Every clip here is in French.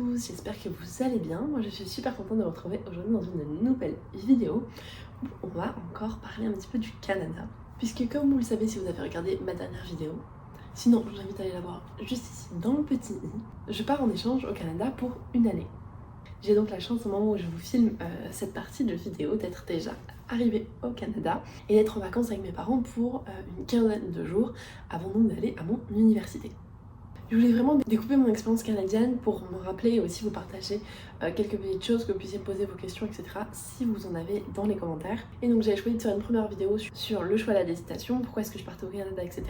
tous, j'espère que vous allez bien. Moi je suis super contente de vous retrouver aujourd'hui dans une nouvelle vidéo où on va encore parler un petit peu du Canada. Puisque comme vous le savez si vous avez regardé ma dernière vidéo, sinon je vous invite à aller la voir juste ici dans le petit i, je pars en échange au Canada pour une année. J'ai donc la chance au moment où je vous filme cette partie de vidéo d'être déjà arrivée au Canada et d'être en vacances avec mes parents pour une quinzaine de jours avant donc d'aller à mon université. Je voulais vraiment découper mon expérience canadienne pour me rappeler et aussi vous partager quelques petites choses, que vous puissiez poser vos questions, etc. si vous en avez dans les commentaires. Et donc j'avais choisi de faire une première vidéo sur le choix de la destination, pourquoi est-ce que je partais au Canada, etc.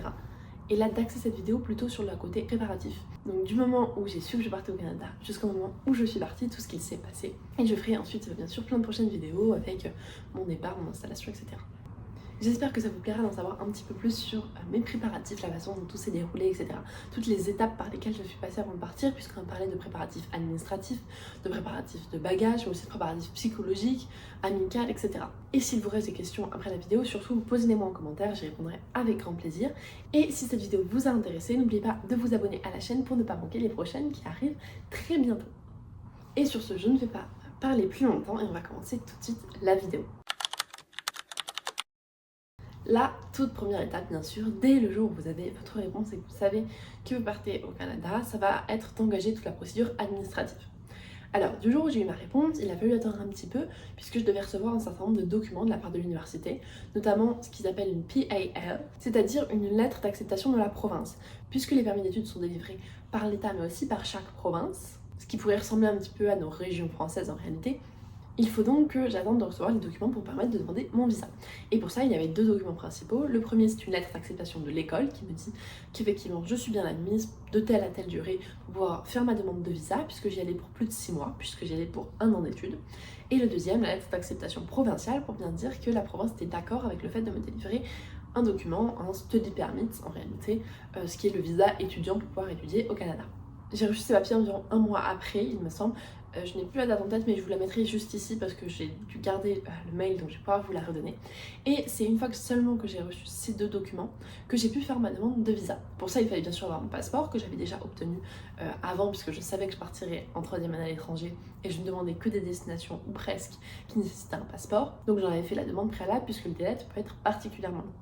Et là d'axer cette vidéo plutôt sur le côté préparatif. Donc du moment où j'ai su que je partais au Canada jusqu'au moment où je suis partie, tout ce qu'il s'est passé. Et je ferai ensuite bien sûr plein de prochaines vidéos avec mon départ, mon installation, etc. J'espère que ça vous plaira d'en savoir un petit peu plus sur mes préparatifs, la façon dont tout s'est déroulé, etc. Toutes les étapes par lesquelles je suis passée avant de partir, puisqu'on parlait de préparatifs administratifs, de préparatifs de bagages, mais aussi de préparatifs psychologiques, amicales, etc. Et s'il vous reste des questions après la vidéo, surtout posez-les-moi en commentaire, j'y répondrai avec grand plaisir. Et si cette vidéo vous a intéressé, n'oubliez pas de vous abonner à la chaîne pour ne pas manquer les prochaines qui arrivent très bientôt. Et sur ce, je ne vais pas parler plus longtemps et on va commencer tout de suite la vidéo. La toute première étape, bien sûr, dès le jour où vous avez votre réponse et que vous savez que vous partez au Canada, ça va être d'engager toute la procédure administrative. Alors, du jour où j'ai eu ma réponse, il a fallu attendre un petit peu puisque je devais recevoir un certain nombre de documents de la part de l'université, notamment ce qu'ils appellent une PAL, c'est-à-dire une lettre d'acceptation de la province, puisque les permis d'études sont délivrés par l'État mais aussi par chaque province, ce qui pourrait ressembler un petit peu à nos régions françaises en réalité. Il faut donc que j'attende de recevoir les documents pour permettre de demander mon visa. Et pour ça, il y avait deux documents principaux. Le premier, c'est une lettre d'acceptation de l'école qui me dit qu'effectivement, je suis bien admise de telle à telle durée pour pouvoir faire ma demande de visa, puisque j'y allais pour plus de 6 mois, puisque j'y allais pour un an d'études. Et le deuxième, la lettre d'acceptation provinciale, pour bien dire que la province était d'accord avec le fait de me délivrer un document, un study permit en réalité, ce qui est le visa étudiant pour pouvoir étudier au Canada. J'ai reçu ces papiers environ un mois après, il me semble. Je n'ai plus la date en tête, mais je vous la mettrai juste ici parce que j'ai dû garder le mail, donc je vais pouvoir vous la redonner. Et c'est une fois seulement que j'ai reçu ces deux documents que j'ai pu faire ma demande de visa. Pour ça, il fallait bien sûr avoir mon passeport que j'avais déjà obtenu avant, puisque je savais que je partirais en troisième année à l'étranger et je ne demandais que des destinations, ou presque, qui nécessitaient un passeport. Donc j'en avais fait la demande préalable puisque le délai peut être particulièrement long.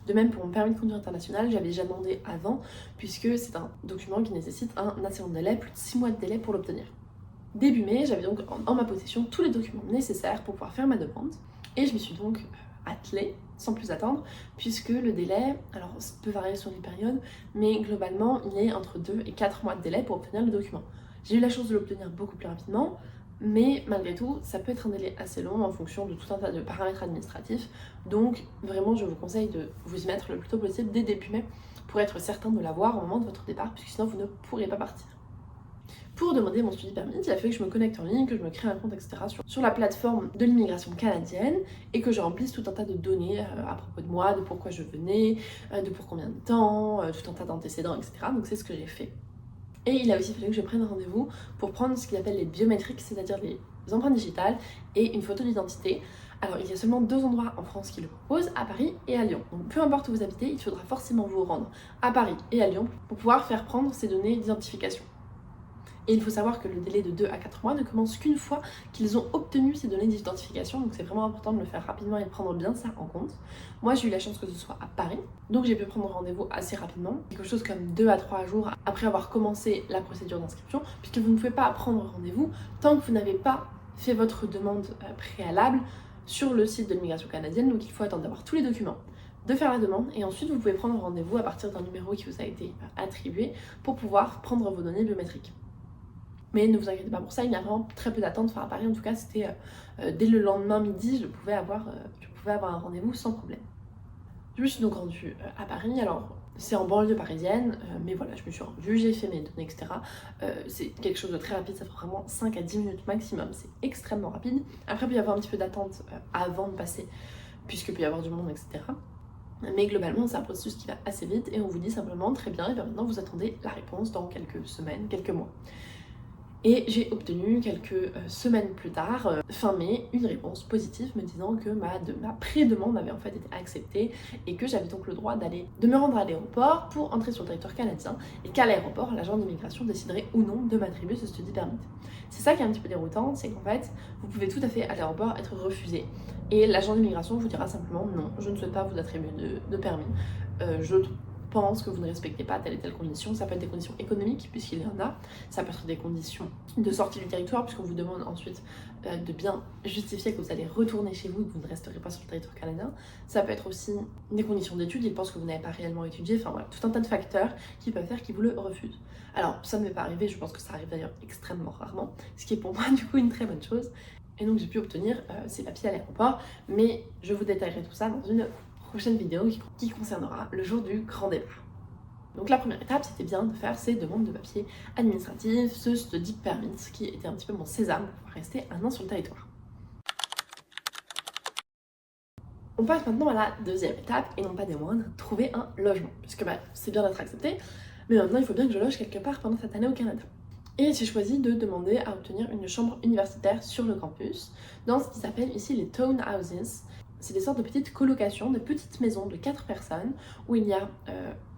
De même pour mon permis de conduire international, j'avais déjà demandé avant puisque c'est un document qui nécessite un assez long délai, plus de 6 mois de délai pour l'obtenir. Début mai, j'avais donc en ma possession tous les documents nécessaires pour pouvoir faire ma demande et je me suis donc attelée sans plus attendre puisque le délai, alors ça peut varier sur les périodes, mais globalement il est entre 2 et 4 mois de délai pour obtenir le document. J'ai eu la chance de l'obtenir beaucoup plus rapidement, mais malgré tout ça peut être un délai assez long en fonction de tout un tas de paramètres administratifs, donc vraiment je vous conseille de vous y mettre le plus tôt possible dès début mai pour être certain de l'avoir au moment de votre départ puisque sinon vous ne pourrez pas partir. Pour demander mon study permit, il a fallu que je me connecte en ligne, que je me crée un compte, etc. sur la plateforme de l'immigration canadienne et que je remplisse tout un tas de données à propos de moi, de pourquoi je venais, de pour combien de temps, tout un tas d'antécédents, etc. Donc c'est ce que j'ai fait. Et il a aussi fallu que je prenne rendez-vous pour prendre ce qu'ils appellent les biométriques, c'est-à-dire les empreintes digitales et une photo d'identité. Alors il y a seulement 2 endroits en France qui le proposent, à Paris et à Lyon. Donc peu importe où vous habitez, il faudra forcément vous rendre à Paris et à Lyon pour pouvoir faire prendre ces données d'identification. Et il faut savoir que le délai de 2 à 4 mois ne commence qu'une fois qu'ils ont obtenu ces données d'identification, donc c'est vraiment important de le faire rapidement et de prendre bien ça en compte. Moi j'ai eu la chance que ce soit à Paris, donc j'ai pu prendre rendez-vous assez rapidement, quelque chose comme 2 à 3 jours après avoir commencé la procédure d'inscription, puisque vous ne pouvez pas prendre rendez-vous tant que vous n'avez pas fait votre demande préalable sur le site de l'immigration canadienne, donc il faut attendre d'avoir tous les documents, de faire la demande et ensuite vous pouvez prendre rendez-vous à partir d'un numéro qui vous a été attribué pour pouvoir prendre vos données biométriques. Mais ne vous inquiétez pas pour ça, il y a vraiment très peu d'attente. Enfin, à Paris, en tout cas, c'était dès le lendemain midi, je pouvais avoir un rendez-vous sans problème. Je me suis donc rendue à Paris. Alors, c'est en banlieue parisienne, mais voilà, je me suis rendue, j'ai fait mes données, etc. C'est quelque chose de très rapide, ça fait vraiment 5 à 10 minutes maximum, c'est extrêmement rapide. Après, il peut y avoir un petit peu d'attente avant de passer, puisqu'il peut y avoir du monde, etc. Mais globalement, c'est un processus qui va assez vite et on vous dit simplement très bien, et bien maintenant vous attendez la réponse dans quelques semaines, quelques mois. Et j'ai obtenu quelques semaines plus tard, fin mai, une réponse positive me disant que ma pré-demande avait en fait été acceptée et que j'avais donc le droit de me rendre à l'aéroport pour entrer sur le territoire canadien et qu'à l'aéroport, l'agent d'immigration déciderait ou non de m'attribuer ce study permit. C'est ça qui est un petit peu déroutant, c'est qu'en fait, vous pouvez tout à fait à l'aéroport être refusé et l'agent d'immigration vous dira simplement non, je ne souhaite pas vous attribuer de permis. Je pense que vous ne respectez pas telle et telle condition. Ça peut être des conditions économiques, puisqu'il y en a. Ça peut être des conditions de sortie du territoire, puisqu'on vous demande ensuite de bien justifier que vous allez retourner chez vous et que vous ne resterez pas sur le territoire canadien. Ça peut être aussi des conditions d'études. Ils pensent que vous n'avez pas réellement étudié. Enfin voilà, tout un tas de facteurs qui peuvent faire qu'ils vous le refusent. Alors, ça ne m'est pas arrivé. Je pense que ça arrive d'ailleurs extrêmement rarement, ce qui est pour moi du coup une très bonne chose. Et donc j'ai pu obtenir ces papiers à l'aéroport, mais je vous détaillerai tout ça dans une prochaine vidéo qui concernera le jour du grand départ. Donc la première étape, c'était bien de faire ces demandes de papiers administratifs, ce study permit, qui était un petit peu mon sésame pour pouvoir rester un an sur le territoire. On passe maintenant à la deuxième étape, et non pas des moindres, trouver un logement. Puisque c'est bien d'être accepté, mais maintenant il faut bien que je loge quelque part pendant cette année au Canada. Et j'ai choisi de demander à obtenir une chambre universitaire sur le campus, dans ce qui s'appelle ici les townhouses. C'est des sortes de petites colocations, de petites maisons de 4 personnes, où il y a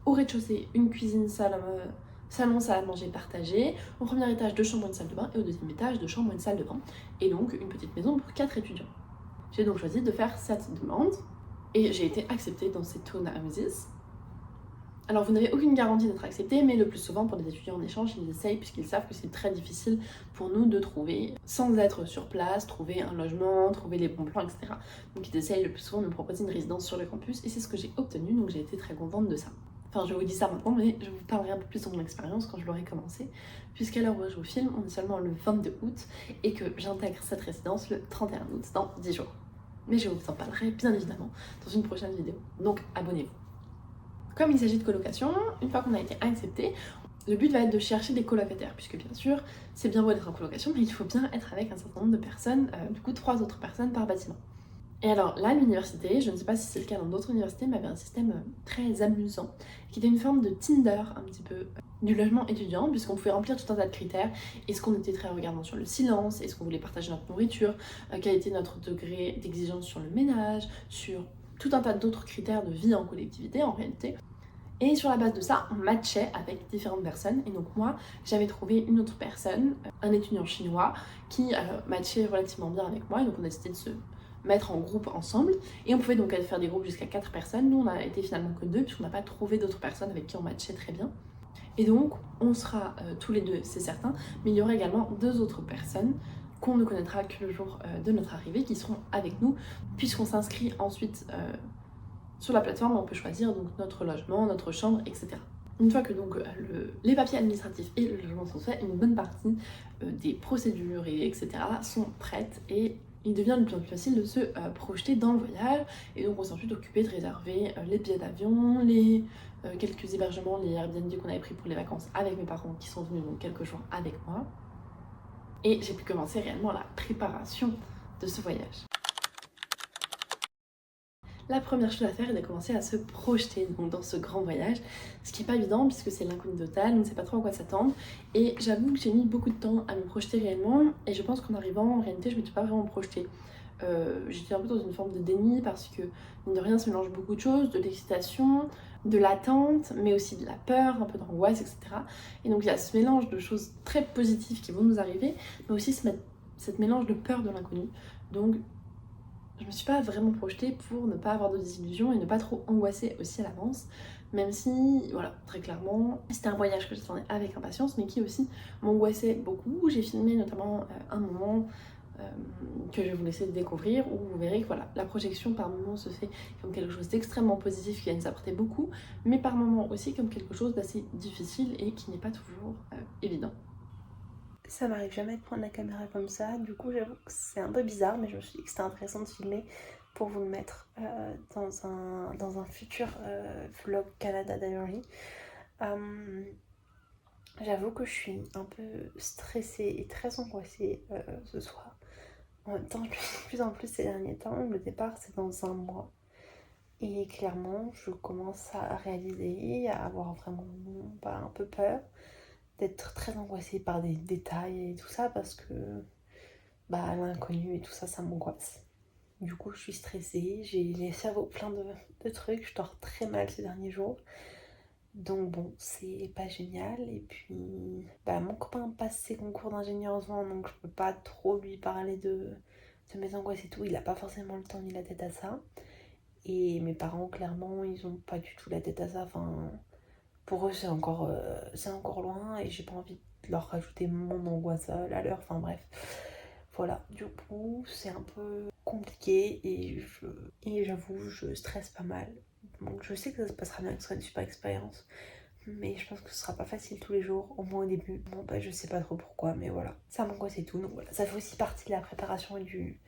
au rez-de-chaussée une cuisine, salle à manger partagée, au premier étage 2 chambres et une salle de bain, et au deuxième étage 2 chambres et une salle de bain, et donc une petite maison pour 4 étudiants. J'ai donc choisi de faire cette demande, et j'ai été acceptée dans ces townhouses. Alors vous n'avez aucune garantie d'être accepté, mais le plus souvent pour les étudiants en échange, ils essayent puisqu'ils savent que c'est très difficile pour nous de trouver, sans être sur place, trouver un logement, trouver les bons plans, etc. Donc ils essayent le plus souvent de me proposer une résidence sur le campus et c'est ce que j'ai obtenu, donc j'ai été très contente de ça. Enfin je vous dis ça maintenant, mais je vous parlerai un peu plus de mon expérience quand je l'aurai commencé, puisqu'à l'heure où je vous filme, on est seulement le 22 août et que j'intègre cette résidence le 31 août, dans 10 jours. Mais je vous en parlerai bien évidemment dans une prochaine vidéo, donc abonnez-vous. Comme il s'agit de colocation, une fois qu'on a été accepté, le but va être de chercher des colocataires, puisque bien sûr, c'est bien beau d'être en colocation, mais il faut bien être avec un certain nombre de personnes, du coup 3 autres personnes par bâtiment. Et alors là, l'université, je ne sais pas si c'est le cas dans d'autres universités, mais avait un système très amusant, qui était une forme de Tinder un petit peu du logement étudiant, puisqu'on pouvait remplir tout un tas de critères. Est-ce qu'on était très regardant sur le silence? Est-ce qu'on voulait partager notre nourriture? Quel était notre degré d'exigence sur le ménage? Sur tout un tas d'autres critères de vie en collectivité en réalité. Et sur la base de ça, on matchait avec différentes personnes. Et donc moi, j'avais trouvé une autre personne, un étudiant chinois, qui matchait relativement bien avec moi. Et donc on a décidé de se mettre en groupe ensemble. Et on pouvait donc faire des groupes jusqu'à 4 personnes. Nous, on a été finalement que 2, puisqu'on n'a pas trouvé d'autres personnes avec qui on matchait très bien. Et donc, on sera tous les deux, c'est certain. Mais il y aura également 2 autres personnes qu'on ne connaîtra que le jour de notre arrivée, qui seront avec nous, puisqu'on s'inscrit ensuite sur la plateforme, on peut choisir donc notre logement, notre chambre, etc. Une fois que donc les papiers administratifs et le logement sont faits, une bonne partie des procédures etc. sont prêtes et il devient de plus en plus facile de se projeter dans le voyage. Et donc on s'est ensuite occupé de réserver les billets d'avion, les quelques hébergements, les Airbnb qu'on avait pris pour les vacances avec mes parents qui sont venus donc quelques jours avec moi. Et j'ai pu commencer réellement la préparation de ce voyage. La première chose à faire est de commencer à se projeter donc, dans ce grand voyage, ce qui n'est pas évident puisque c'est l'inconnu total, on ne sait pas trop à quoi s'attendre. Et j'avoue que j'ai mis beaucoup de temps à me projeter réellement et je pense qu'en arrivant, en réalité, je ne m'étais pas vraiment projetée. J'étais un peu dans une forme de déni parce que, mine de rien, ça mélange beaucoup de choses, de l'excitation, de l'attente, mais aussi de la peur, un peu d'angoisse, etc. Et donc il y a ce mélange de choses très positives qui vont nous arriver, mais aussi cette mélange de peur de l'inconnu. Donc je me suis pas vraiment projetée pour ne pas avoir de désillusions et ne pas trop angoisser aussi à l'avance, même si, voilà, très clairement, c'était un voyage que j'attendais avec impatience, mais qui aussi m'angoissait beaucoup. J'ai filmé notamment un moment que je vais vous laisser découvrir, où vous verrez que voilà, la projection par moments se fait comme quelque chose d'extrêmement positif qui va nous apporter beaucoup, mais par moments aussi comme quelque chose d'assez difficile et qui n'est pas toujours évident. Ça m'arrive jamais de prendre la caméra comme ça, du coup j'avoue que c'est un peu bizarre, mais je me suis dit que c'était intéressant de filmer pour vous le mettre dans un futur vlog Canada Diary. J'avoue que je suis un peu stressée et très angoissée ce soir. En même temps, je le suis de plus en plus ces derniers temps. Le départ, c'est dans un mois. Et clairement, je commence à réaliser, à avoir vraiment un peu peur d'être très angoissée par des détails et tout ça parce que l'inconnu et tout ça, ça m'angoisse. Du coup, je suis stressée, j'ai les cerveaux pleins de trucs, je dors très mal ces derniers jours. Donc bon, c'est pas génial. Et puis, mon copain passe ses concours d'ingénieur en ce moment, donc je peux pas trop lui parler de mes angoisses et tout. Il a pas forcément le temps ni la tête à ça. Et mes parents, clairement, ils ont pas du tout la tête à ça. Enfin, pour eux, c'est encore loin et j'ai pas envie de leur rajouter mon angoisse à leur. Enfin bref, voilà. Du coup, c'est un peu compliqué et j'avoue, je stresse pas mal. Donc je sais que ça se passera bien, que ce sera une super expérience. Mais je pense que ce sera pas facile tous les jours, au moins au début. Bon, je sais pas trop pourquoi, mais voilà. Ça m'angoisse et tout. Donc voilà, ça fait aussi partie de la préparation et du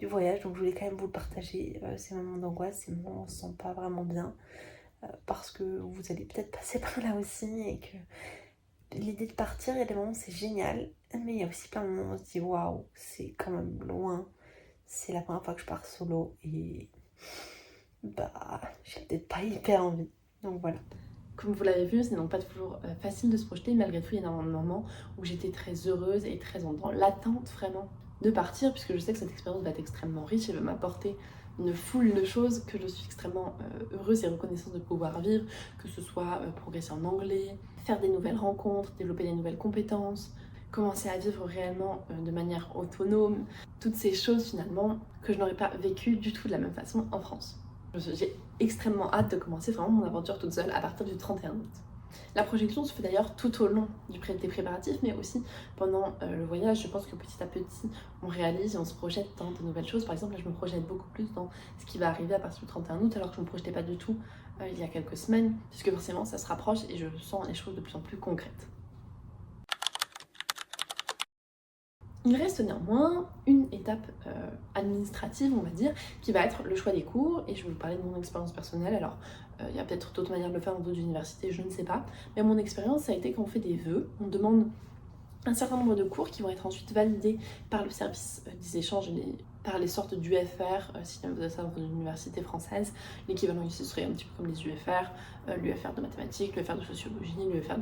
voyage. Donc je voulais quand même vous le partager, ces moments d'angoisse, ces moments où on se sent pas vraiment bien. Parce que vous allez peut-être passer par là aussi et que l'idée de partir, il y a des moments où c'est génial. Mais il y a aussi plein de moments où on se dit waouh, c'est quand même loin. C'est la première fois que je pars solo et j'ai peut-être pas hyper envie. Donc voilà. Comme vous l'avez vu, c'est donc pas toujours facile de se projeter. Malgré tout, il y a énormément de moments où j'étais très heureuse et très dans l'attente vraiment de partir, puisque je sais que cette expérience va être extrêmement riche et va m'apporter une foule de choses que je suis extrêmement heureuse et reconnaissante de pouvoir vivre, que ce soit progresser en anglais, faire des nouvelles rencontres, développer des nouvelles compétences, commencer à vivre réellement de manière autonome, toutes ces choses finalement que je n'aurais pas vécues du tout de la même façon en France. J'ai extrêmement hâte de commencer vraiment mon aventure toute seule à partir du 31 août. La projection se fait d'ailleurs tout au long des préparatifs, mais aussi pendant le voyage. Je pense que petit à petit, on réalise et on se projette dans de nouvelles choses. Par exemple, là, je me projette beaucoup plus dans ce qui va arriver à partir du 31 août, alors que je ne me projetais pas du tout il y a quelques semaines, puisque forcément, ça se rapproche et je sens les choses de plus en plus concrètes. Il reste néanmoins une étape administrative, on va dire, qui va être le choix des cours, et je vais vous parler de mon expérience personnelle. Alors, il y a peut-être d'autres manières de le faire dans d'autres universités, je ne sais pas, mais mon expérience, ça a été qu'on fait des vœux, on demande un certain nombre de cours qui vont être ensuite validés par le service des échanges et par les sortes d'UFR, si vous avez ça dans une université française. L'équivalent ici serait un petit peu comme les UFR, l'UFR de mathématiques, l'UFR de sociologie, l'UFR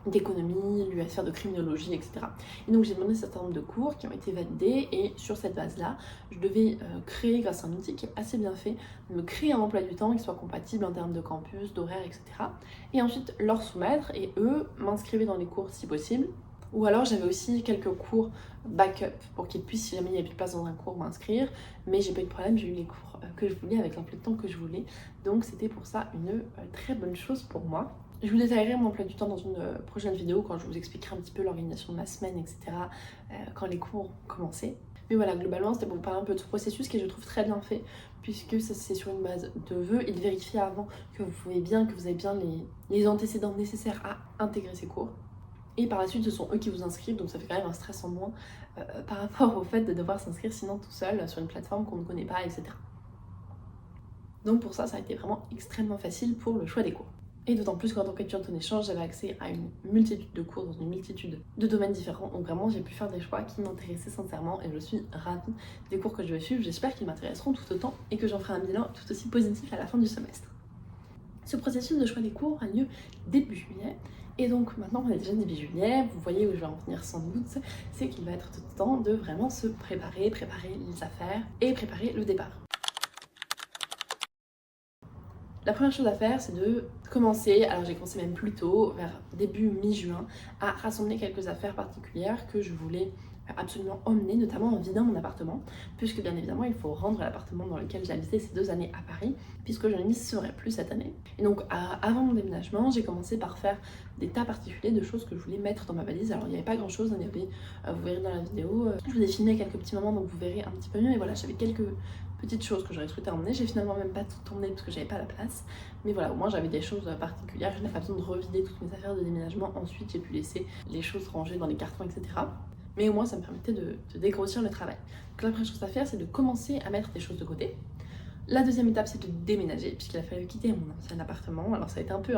d'économie, l'UFR de criminologie, etc. Et donc j'ai demandé un certain nombre de cours qui ont été validés, et sur cette base-là, je devais créer, grâce à un outil qui est assez bien fait, me créer un emploi du temps qui soit compatible en termes de campus, d'horaire, etc. Et ensuite leur soumettre, et eux m'inscrivaient dans les cours si possible. Ou alors j'avais aussi quelques cours backup pour qu'ils puissent, si jamais il n'y avait plus de place dans un cours, m'inscrire. Mais j'ai pas eu de problème, j'ai eu les cours que je voulais avec l'emploi de temps que je voulais. Donc c'était pour ça une très bonne chose pour moi. Je vous détaillerai mon emploi du temps dans une prochaine vidéo quand je vous expliquerai un petit peu l'organisation de ma semaine, etc. Quand les cours commençaient. Mais voilà, globalement, c'était pour vous parler un peu de ce processus qui je trouve très bien fait, puisque c'est sur une base de vœux et de vérifier avant que vous avez bien les antécédents nécessaires à intégrer ces cours. Et par la suite, ce sont eux qui vous inscrivent, donc ça fait quand même un stress en moins par rapport au fait de devoir s'inscrire sinon tout seul sur une plateforme qu'on ne connaît pas, etc. Donc pour ça a été vraiment extrêmement facile pour le choix des cours. Et d'autant plus qu'en tant qu'étudiante en échange, j'avais accès à une multitude de cours dans une multitude de domaines différents. Donc vraiment, j'ai pu faire des choix qui m'intéressaient sincèrement, et je suis ravie des cours que je vais suivre. J'espère qu'ils m'intéresseront tout autant et que j'en ferai un bilan tout aussi positif à la fin du semestre. Ce processus de choix des cours a lieu début juillet. Et donc maintenant on est déjà début juillet, vous voyez où je vais en venir sans doute, c'est qu'il va être tout le temps de vraiment se préparer les affaires et préparer le départ. La première chose à faire, c'est de commencer, alors j'ai commencé même plus tôt, vers début mi-juin, à rassembler quelques affaires particulières que je voulais absolument emmener, notamment en vidant mon appartement, puisque bien évidemment il faut rendre l'appartement dans lequel j'ai habité ces 2 années à Paris, puisque je n'y serai plus cette année. Et donc avant mon déménagement, j'ai commencé par faire des tas particuliers de choses que je voulais mettre dans ma valise. Alors il n'y avait pas grand chose, vous verrez dans la vidéo, je vous ai filmé quelques petits moments, donc vous verrez un petit peu mieux, et voilà, j'avais quelques petites choses que j'aurais souhaité emmener. J'ai finalement même pas tout emmené parce que j'avais pas la place, mais voilà, au moins j'avais des choses particulières, je n'avais pas besoin de revider toutes mes affaires de déménagement. Ensuite j'ai pu laisser les choses rangées dans les cartons, etc. Mais au moins ça me permettait de dégrossir le travail. Donc la première chose à faire, c'est de commencer à mettre des choses de côté. La deuxième étape, c'est de déménager, puisqu'il a fallu quitter mon ancien appartement. Alors ça a été un peu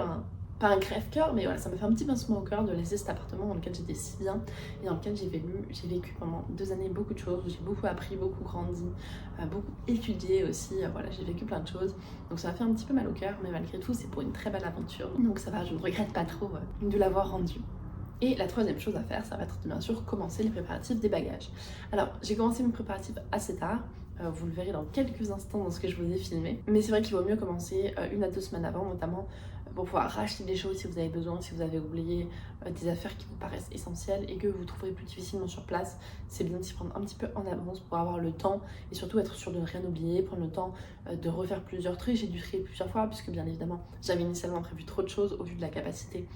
pas un crève-cœur, mais voilà, ça m'a fait un petit pincement au cœur de laisser cet appartement dans lequel j'étais si bien et dans lequel j'ai vécu pendant 2 années beaucoup de choses. J'ai beaucoup appris, beaucoup grandi, beaucoup étudié aussi. Voilà, j'ai vécu plein de choses. Donc ça m'a fait un petit peu mal au cœur, mais malgré tout, c'est pour une très belle aventure. Donc ça va, je ne regrette pas trop de l'avoir rendu. Et la troisième chose à faire, ça va être bien sûr commencer les préparatifs des bagages. Alors j'ai commencé mes préparatifs assez tard, vous le verrez dans quelques instants dans ce que je vous ai filmé, mais c'est vrai qu'il vaut mieux commencer 1 à 2 semaines avant, notamment pour pouvoir racheter des choses si vous avez besoin, si vous avez oublié des affaires qui vous paraissent essentielles et que vous trouverez plus difficilement sur place. C'est bien de s'y prendre un petit peu en avance pour avoir le temps et surtout être sûr de ne rien oublier, prendre le temps de refaire plusieurs trucs. J'ai dû trier plusieurs fois puisque bien évidemment j'avais initialement prévu trop de choses au vu de la capacité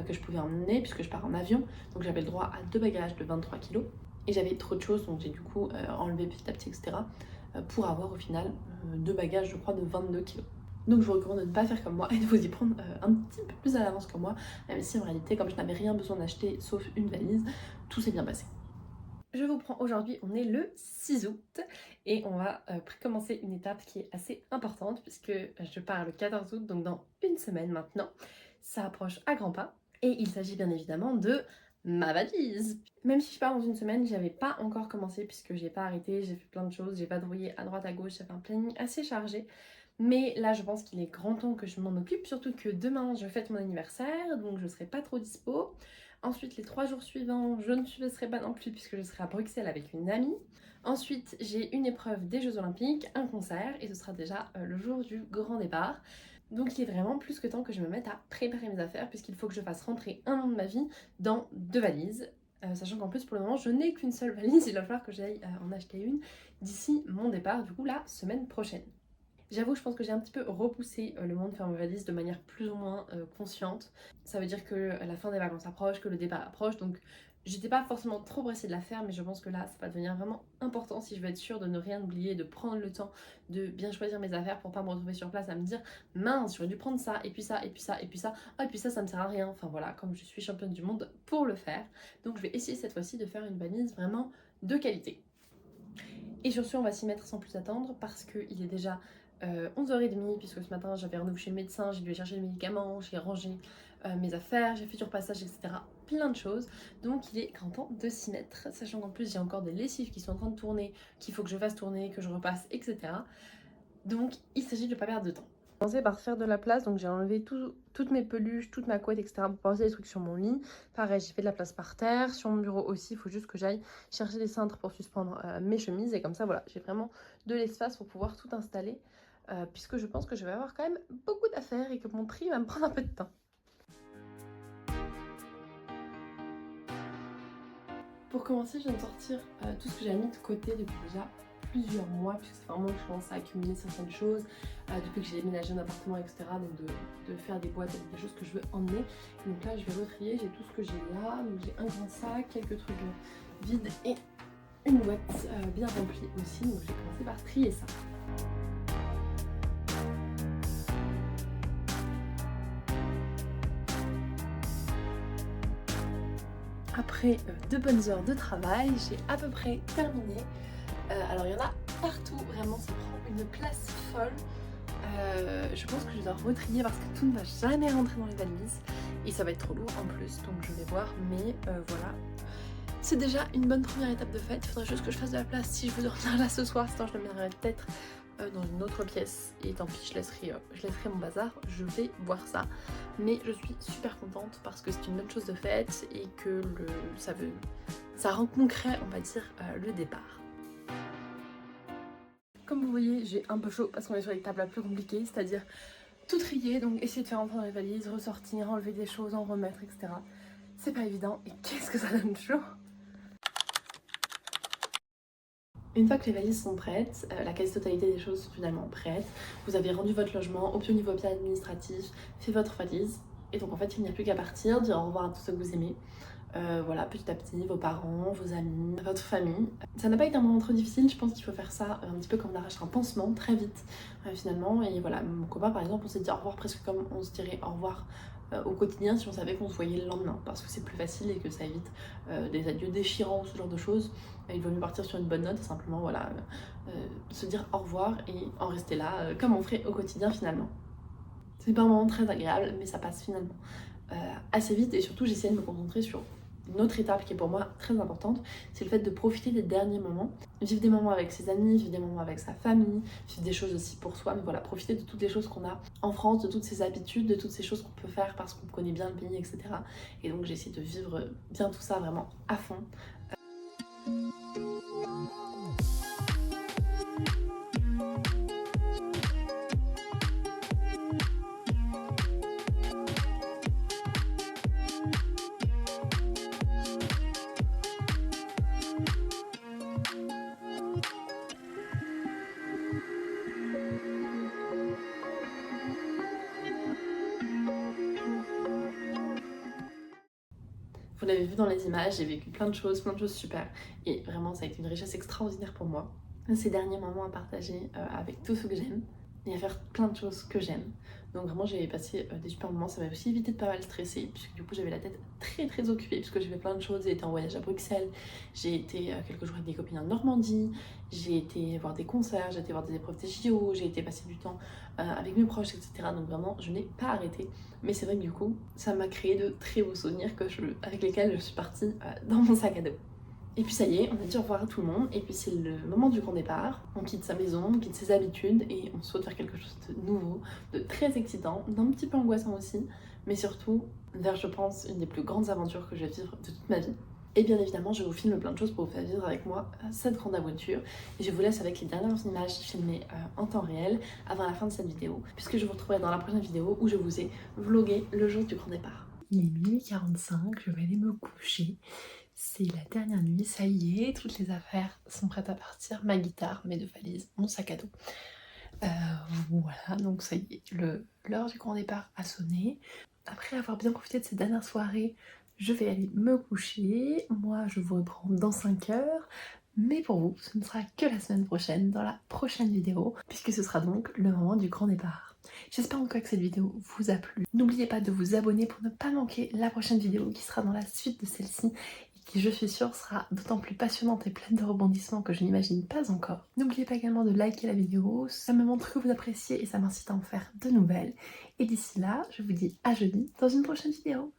que je pouvais emmener puisque je pars en avion, donc j'avais le droit à 2 bagages de 23 kg et j'avais trop de choses, donc j'ai du coup enlevé petit à petit, etc. Pour avoir au final 2 bagages, je crois, de 22 kg. Donc je vous recommande de ne pas faire comme moi et de vous y prendre un petit peu plus à l'avance que moi, même si en réalité, comme je n'avais rien besoin d'acheter sauf une valise, tout s'est bien passé. Je vous prends aujourd'hui, on est le 6 août et on va commencer une étape qui est assez importante puisque je pars le 14 août, donc dans une semaine maintenant. Ça approche à grands pas et il s'agit bien évidemment de ma valise. Même si je pars dans une semaine, j'avais pas encore commencé puisque j'ai pas arrêté, j'ai fait plein de choses, j'ai vadrouillé à droite à gauche, j'avais un planning assez chargé. Mais là, je pense qu'il est grand temps que je m'en occupe, surtout que demain, je fête mon anniversaire, donc je serai pas trop dispo. Ensuite, les 3 jours suivants, je ne serai pas non plus puisque je serai à Bruxelles avec une amie. Ensuite, j'ai une épreuve des Jeux Olympiques, un concert, et ce sera déjà le jour du grand départ. Donc il est vraiment plus que temps que je me mette à préparer mes affaires puisqu'il faut que je fasse rentrer un an de ma vie dans 2 valises. Sachant qu'en plus pour le moment je n'ai qu'une seule valise, il va falloir que j'aille en acheter une d'ici mon départ, du coup la semaine prochaine. J'avoue, je pense que j'ai un petit peu repoussé le moment de faire ma valise de manière plus ou moins consciente. Ça veut dire que la fin des vacances approche, que le départ approche, donc j'étais pas forcément trop pressée de la faire, mais je pense que là, ça va devenir vraiment important si je veux être sûre de ne rien oublier, de prendre le temps de bien choisir mes affaires pour pas me retrouver sur place à me dire mince, j'aurais dû prendre ça, et puis ça, et puis ça, et puis ça, ah, et puis ça me sert à rien. Enfin voilà, comme je suis championne du monde pour le faire. Donc je vais essayer cette fois-ci de faire une valise vraiment de qualité. Et sur ce, on va s'y mettre sans plus attendre parce qu'il est déjà 11h30 puisque ce matin j'avais rendez-vous chez le médecin, j'ai dû aller chercher les médicaments, j'ai rangé mes affaires, j'ai fait du repassage, etc. Plein de choses. Donc il est grand temps de s'y mettre, sachant qu'en plus j'ai encore des lessives qui sont en train de tourner, qu'il faut que je fasse tourner, que je repasse, etc. Donc il s'agit de ne pas perdre de temps. J'ai commencé par faire de la place, donc j'ai enlevé toutes mes peluches, toute ma couette, etc. pour poser les trucs sur mon lit. Pareil, j'ai fait de la place par terre, sur mon bureau aussi, il faut juste que j'aille chercher des cintres pour suspendre mes chemises. Et comme ça, voilà, j'ai vraiment de l'espace pour pouvoir tout installer. Puisque je pense que je vais avoir quand même beaucoup d'affaires et que mon tri va me prendre un peu de temps. Pour commencer, je viens de sortir tout ce que j'avais mis de côté depuis déjà plusieurs mois, puisque c'est vraiment que je commence à accumuler certaines choses depuis que j'ai déménagé un appartement, etc. Donc de faire des boîtes avec des choses que je veux emmener. Donc là, je vais retrier, j'ai tout ce que j'ai là. Donc j'ai un grand sac, quelques trucs vides et une boîte bien remplie aussi. Donc j'ai commencé par trier ça. Après 2 bonnes heures de travail, j'ai à peu près terminé. Alors il y en a partout, vraiment ça prend une place folle. Je pense que je dois retrier parce que tout ne va jamais rentrer dans les valises et ça va être trop lourd en plus, donc je vais voir, mais voilà. C'est déjà une bonne première étape de fait, il faudrait juste que je fasse de la place si je veux dormir là ce soir, sinon je le mènerai peut-être dans une autre pièce et tant pis, je laisserai mon bazar, je vais voir ça. Mais je suis super contente parce que c'est une bonne chose de faite et que ça rend concret, on va dire, le départ. Comme vous voyez, j'ai un peu chaud parce qu'on est sur les tables la plus compliquées, c'est-à-dire tout trier, donc essayer de faire entrer dans les valises, ressortir, enlever des choses, en remettre, etc. C'est pas évident et qu'est-ce que ça donne chaud! Une fois que les valises sont prêtes, la quasi-totalité des choses sont finalement prêtes. Vous avez rendu votre logement, obtenu vos papiers administratifs, fait votre valise. Et donc en fait, il n'y a plus qu'à partir, dire au revoir à tous ceux que vous aimez. Voilà, petit à petit, vos parents, vos amis, votre famille. Ça n'a pas été un moment trop difficile, je pense qu'il faut faire ça un petit peu comme on arrache un pansement, très vite finalement. Et voilà, mon copain par exemple, on s'est dit au revoir presque comme on se dirait au revoir au quotidien si on savait qu'on se voyait le lendemain, parce que c'est plus facile et que ça évite des adieux déchirants, ce genre de choses. Il vaut mieux partir sur une bonne note et simplement voilà, se dire au revoir et en rester là comme on ferait au quotidien finalement. C'est pas un moment très agréable, mais ça passe finalement assez vite et surtout j'essaie de me concentrer sur Une autre étape qui est pour moi très importante, c'est le fait de profiter des derniers moments, vivre des moments avec ses amis, vivre des moments avec sa famille, vivre des choses aussi pour soi, mais voilà, profiter de toutes les choses qu'on a en France, de toutes ces habitudes, de toutes ces choses qu'on peut faire parce qu'on connaît bien le pays, etc. Et donc j'essaie de vivre bien tout ça vraiment à fond. Vous l'avez vu dans les images, j'ai vécu plein de choses super. Et vraiment, ça a été une richesse extraordinaire pour moi. Ces derniers moments à partager avec tous ceux que j'aime et à faire plein de choses que j'aime. Donc vraiment, j'ai passé des super moments. Ça m'a aussi évité de pas mal stresser, puisque du coup, j'avais la tête très occupée, puisque j'ai fait plein de choses. J'ai été en voyage à Bruxelles, j'ai été quelques jours avec des copines en Normandie, j'ai été voir des concerts, j'ai été voir des épreuves des JO, j'ai été passer du temps avec mes proches, etc. Donc vraiment, je n'ai pas arrêté. Mais c'est vrai que du coup, ça m'a créé de très beaux souvenirs avec lesquels je suis partie dans mon sac à dos. Et puis ça y est, on a dit au revoir à tout le monde, et puis c'est le moment du grand départ. On quitte sa maison, on quitte ses habitudes, et on saute vers quelque chose de nouveau, de très excitant, d'un petit peu angoissant aussi, mais surtout vers, je pense, une des plus grandes aventures que je vais vivre de toute ma vie. Et bien évidemment, je vous filme plein de choses pour vous faire vivre avec moi cette grande aventure. Et je vous laisse avec les dernières images filmées en temps réel avant la fin de cette vidéo, puisque je vous retrouverai dans la prochaine vidéo où je vous ai vlogué le jour du grand départ. Il est minuit 45, je vais aller me coucher. C'est la dernière nuit, ça y est, toutes les affaires sont prêtes à partir. Ma guitare, mes 2 valises, mon sac à dos. Voilà, donc ça y est, l'heure du grand départ a sonné. Après avoir bien profité de cette dernière soirée, je vais aller me coucher. Moi, je vous reprends dans 5 heures. Mais pour vous, ce ne sera que la semaine prochaine, dans la prochaine vidéo, puisque ce sera donc le moment du grand départ. J'espère en tout cas que cette vidéo vous a plu. N'oubliez pas de vous abonner pour ne pas manquer la prochaine vidéo qui sera dans la suite de celle-ci et qui, je suis sûre, sera d'autant plus passionnante et pleine de rebondissements que je n'imagine pas encore. N'oubliez pas également de liker la vidéo, ça me montre que vous appréciez et ça m'incite à en faire de nouvelles. Et d'ici là, je vous dis à jeudi dans une prochaine vidéo.